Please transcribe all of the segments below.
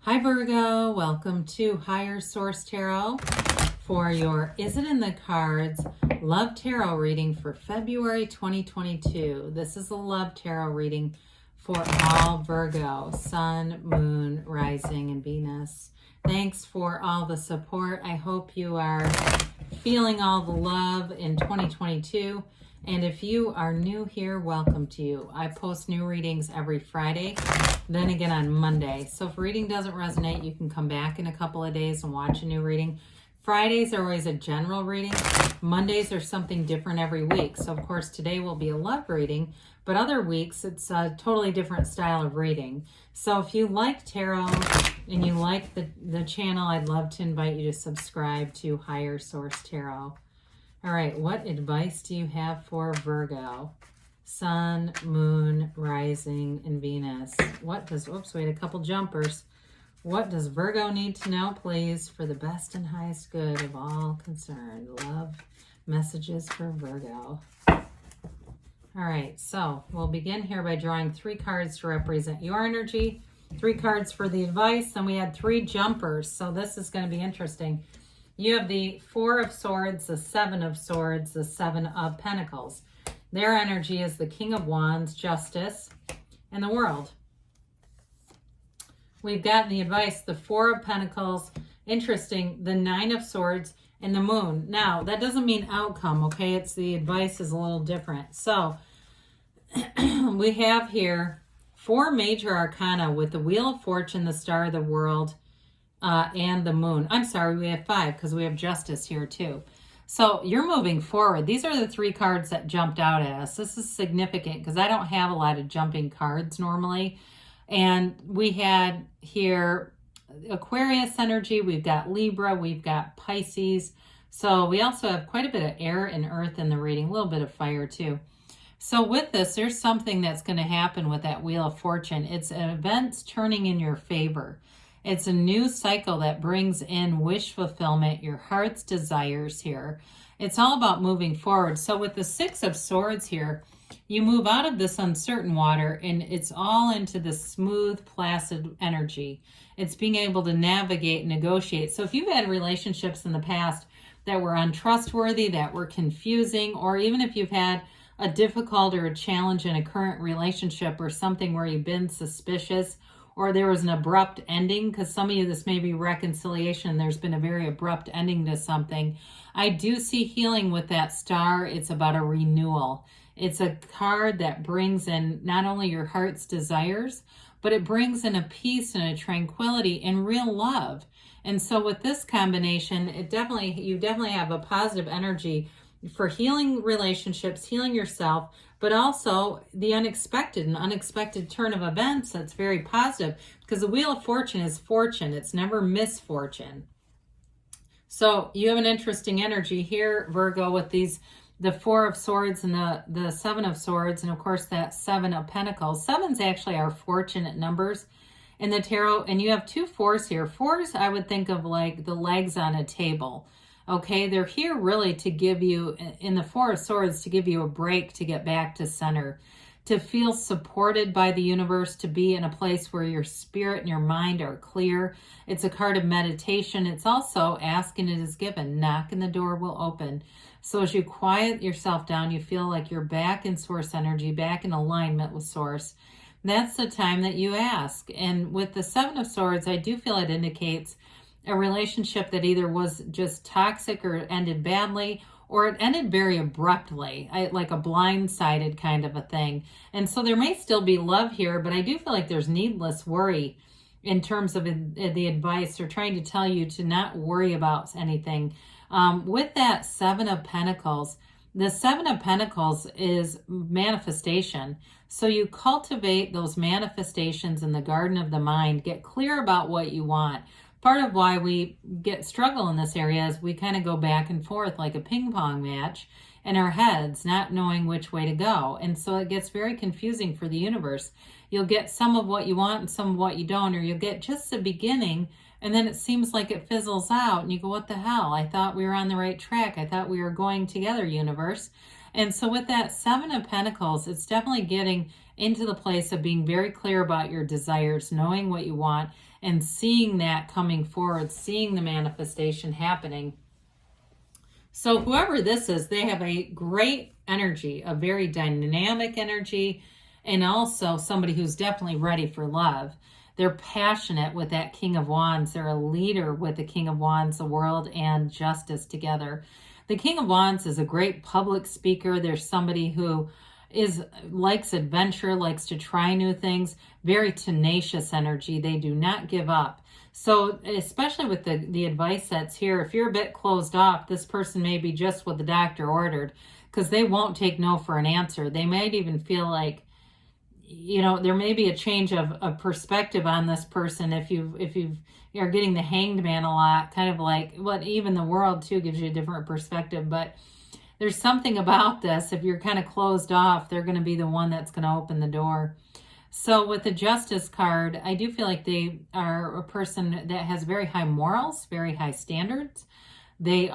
Hi Virgo, welcome to Higher Source Tarot for your Is It in the Cards Love Tarot reading for February 2022. This is a love tarot reading for all Virgo, Sun, Moon, Rising, and Venus. Thanks for all the support. I hope you are feeling all the love in 2022. And if you are new here, welcome to you. I post new readings every Friday, then again on Monday. So if reading doesn't resonate, you can come back in a couple of days and watch a new reading. Fridays are always a general reading. Mondays are something different every week. So of course today will be a love reading, but other weeks it's a totally different style of reading. So if you like tarot and you like the channel, I'd love to invite you to subscribe to Higher Source Tarot. All right, what advice do you have for Virgo? Sun, Moon, Rising, and Venus. What does, oops, wait, a couple jumpers. What does Virgo need to know, please, for the best and highest good of all concerned? Love messages for Virgo. All right, so we'll begin here by drawing 3 cards to represent your energy, 3 cards for the advice, then we had 3 jumpers, so this is going to be interesting. You have the 4 of Swords, the 7 of Swords, the 7 of Pentacles. Their energy is the King of Wands, Justice, and the World. We've got the advice, the 4 of Pentacles, interesting, the 9 of Swords, and the Moon. Now, that doesn't mean outcome, okay? It's the advice is a little different. So, we have here 4 major arcana with the Wheel of Fortune, the Star of the World, and the Moon. I'm sorry, we have 5 because we have Justice here too. So you're moving forward. These are the 3 cards that jumped out at us. This is significant because I don't have a lot of jumping cards normally. And we had here Aquarius energy. We've got Libra. We've got Pisces. So we also have quite a bit of air and earth in the reading. A little bit of fire too. So with this, there's something that's going to happen with that Wheel of Fortune. It's events turning in your favor. It's a new cycle that brings in wish fulfillment, your heart's desires here. It's all about moving forward. So with the 6 of Swords here, you move out of this uncertain water and it's all into the smooth, placid energy. It's being able to navigate and negotiate. So if you've had relationships in the past that were untrustworthy, that were confusing, or even if you've had a difficult or a challenge in a current relationship or something where you've been suspicious, or there was an abrupt ending, because some of you, this may be reconciliation, there's been a very abrupt ending to something. I do see healing with that star. It's about a renewal. It's a card that brings in not only your heart's desires, but it brings in a peace and a tranquility and real love. And so with this combination, you definitely have a positive energy for healing relationships, healing yourself, but also the unexpected turn of events that's very positive, because the Wheel of Fortune is fortune. It's never misfortune. So you have an interesting energy here, Virgo, with the 4 of Swords and the 7 of Swords, and of course that 7 of Pentacles. 7s actually are fortunate numbers in the tarot, and you have 2 4s here. 4s I would think of like the legs on a table. Okay, they're here really to give you, in the 4 of Swords, to give you a break, to get back to center, to feel supported by the universe, to be in a place where your spirit and your mind are clear. It's a card of meditation. It's also asking it is given. Knock and the door will open. So as you quiet yourself down, you feel like you're back in source energy, back in alignment with source. That's the time that you ask. And with the 7 of Swords, I do feel it indicates a relationship that either was just toxic or ended badly, or it ended very abruptly, like a blindsided kind of a thing. And so there may still be love here, but I do feel like there's needless worry in terms of the advice. They're trying to tell you to not worry about anything. With that 7 of Pentacles, the 7 of Pentacles is manifestation. So you cultivate those manifestations in the garden of the mind. Get clear about what you want. Part of why we struggle in this area is we kind of go back and forth like a ping pong match in our heads, not knowing which way to go. And so it gets very confusing for the universe. You'll get some of what you want and some of what you don't, or you'll get just the beginning, and then it seems like it fizzles out and you go, what the hell? I thought we were on the right track. I thought we were going together, universe. And so with that 7 of Pentacles, it's definitely getting into the place of being very clear about your desires, knowing what you want, and seeing that coming forward, seeing the manifestation happening. So whoever this is, they have a great energy, a very dynamic energy, and also somebody who's definitely ready for love. They're passionate with that King of Wands. They're a leader with the King of Wands, the world and justice together. The King of Wands is a great public speaker. There's somebody who likes adventure, likes to try new things, very tenacious energy. They do not give up. So especially with the advice that's here, if you're a bit closed off, this person may be just what the doctor ordered, because they won't take no for an answer. They might even feel like, you know, there may be a change of perspective on this person if you're getting the Hanged Man a lot, kind of like what even the world too gives you a different perspective. But there's something about this. If you're kind of closed off, they're going to be the one that's going to open the door. So with the Justice card, I do feel like they are a person that has very high morals, very high standards. They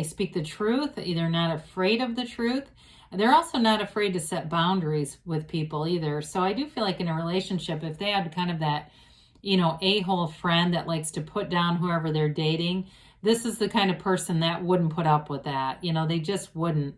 speak the truth. They're not afraid of the truth. They're also not afraid to set boundaries with people either. So I do feel like in a relationship, if they had kind of that, you know, a-hole friend that likes to put down whoever they're dating, this is the kind of person that wouldn't put up with that. You know, they just wouldn't.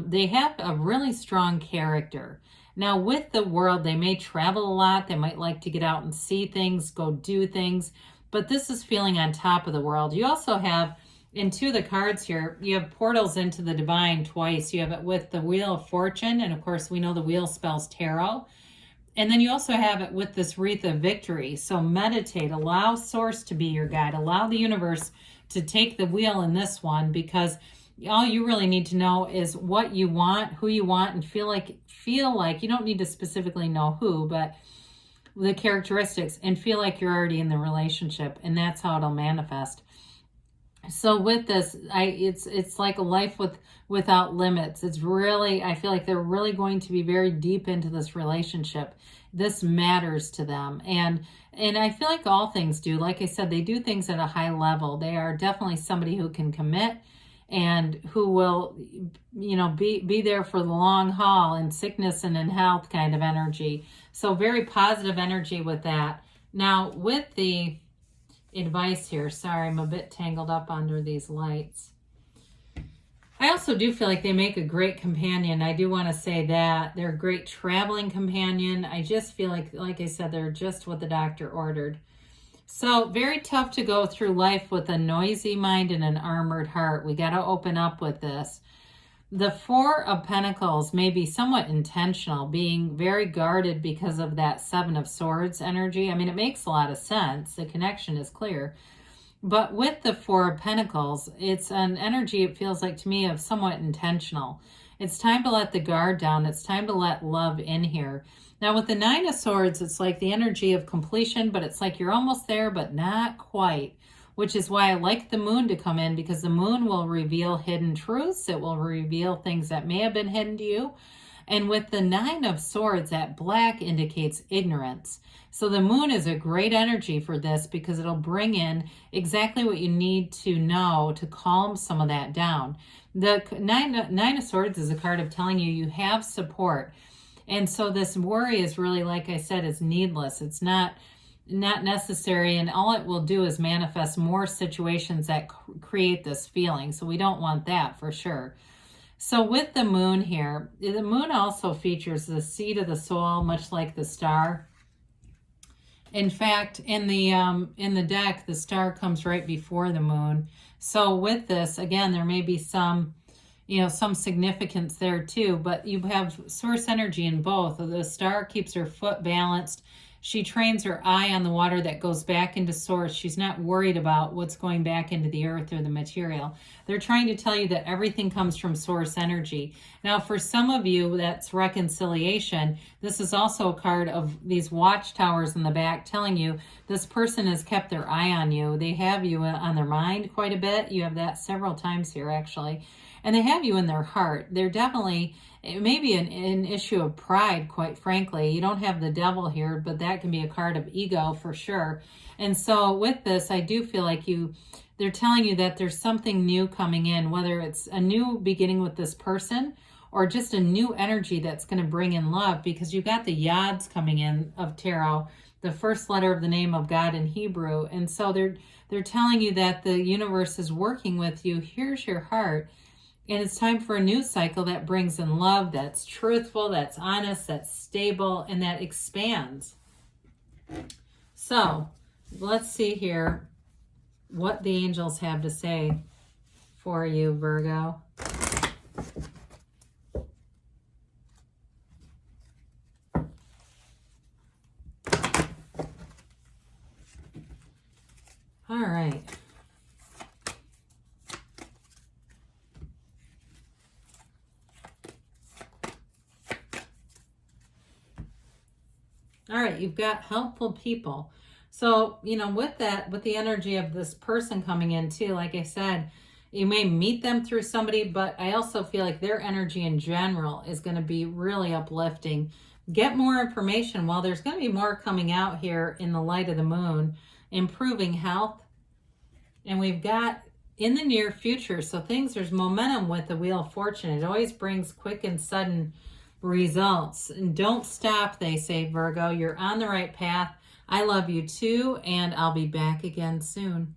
They have a really strong character. Now, with the world, they may travel a lot. They might like to get out and see things, go do things. But this is feeling on top of the world. You also have, in two of the cards here, you have portals into the divine twice. You have it with the Wheel of Fortune. And, of course, we know the wheel spells tarot. And then you also have it with this Wreath of Victory. So meditate. Allow Source to be your guide. Allow the universe to take the wheel in this one, because all you really need to know is what you want, who you want, and feel like you don't need to specifically know who, but the characteristics, and feel like you're already in the relationship, and that's how it'll manifest. So with this, it's like a life without limits. It's really, I feel like they're really going to be very deep into this relationship. This matters to them. And I feel like all things do. Like I said, they do things at a high level. They are definitely somebody who can commit and who will, you know, be there for the long haul in sickness and in health kind of energy. So very positive energy with that. Now with the advice here, sorry, I'm a bit tangled up under these lights. I also do feel like they make a great companion. I do want to say that they're a great traveling companion. I just feel like I said, they're just what the doctor ordered. So very tough to go through life with a noisy mind and an armored heart. We got to open up with this. The Four of Pentacles may be somewhat intentional, being very guarded because of that Seven of Swords energy. I mean, it makes a lot of sense. The connection is clear. But with the Four of Pentacles, it's an energy, it feels like to me, of somewhat intentional. It's time to let the guard down. It's time to let love in here. Now with the Nine of Swords, it's like the energy of completion, but it's like you're almost there, but not quite, which is why I like the moon to come in, because the moon will reveal hidden truths. It will reveal things that may have been hidden to you. And with the Nine of Swords, that black indicates ignorance. So the moon is a great energy for this, because it'll bring in exactly what you need to know to calm some of that down. The Nine of Swords is a card of telling you have support. And so this worry is really, like I said, is needless. It's not necessary, and all it will do is manifest more situations that create this feeling. So we don't want that for sure. So with the moon here, the moon also features the seed of the soul, much like the star. In fact, in the deck, the star comes right before the moon. So with this, again, there may be some significance there too, but you have source energy in both. The star keeps her foot balanced. She trains her eye on the water that goes back into source. She's not worried about what's going back into the earth or the material. They're trying to tell you that everything comes from source energy. Now, for some of you, that's reconciliation. This is also a card of these watchtowers in the back telling you this person has kept their eye on you. They have you on their mind quite a bit. You have that several times here, actually. And they have you in their heart. They're definitely, it may be an issue of pride, quite frankly. You don't have the devil here, but that can be a card of ego for sure. And so with this, I do feel like they're telling you that there's something new coming in, whether it's a new beginning with this person, or just a new energy that's going to bring in love, because you got the Yods coming in of tarot, the first letter of the name of God in Hebrew. And so they're telling you that the universe is working with you. Here's your heart. And it's time for a new cycle that brings in love, that's truthful, that's honest, that's stable, and that expands. So let's see here what the angels have to say for you, Virgo. All right. All right, you've got helpful people. So, you know, with that, with the energy of this person coming in too, like I said, you may meet them through somebody, but I also feel like their energy in general is going to be really uplifting. Get more information. Well, there's going to be more coming out here in the light of the moon, improving health. And we've got in the near future, so there's momentum with the Wheel of Fortune. It always brings quick and sudden results. And don't stop, they say, Virgo. You're on the right path. I love you too, and I'll be back again soon.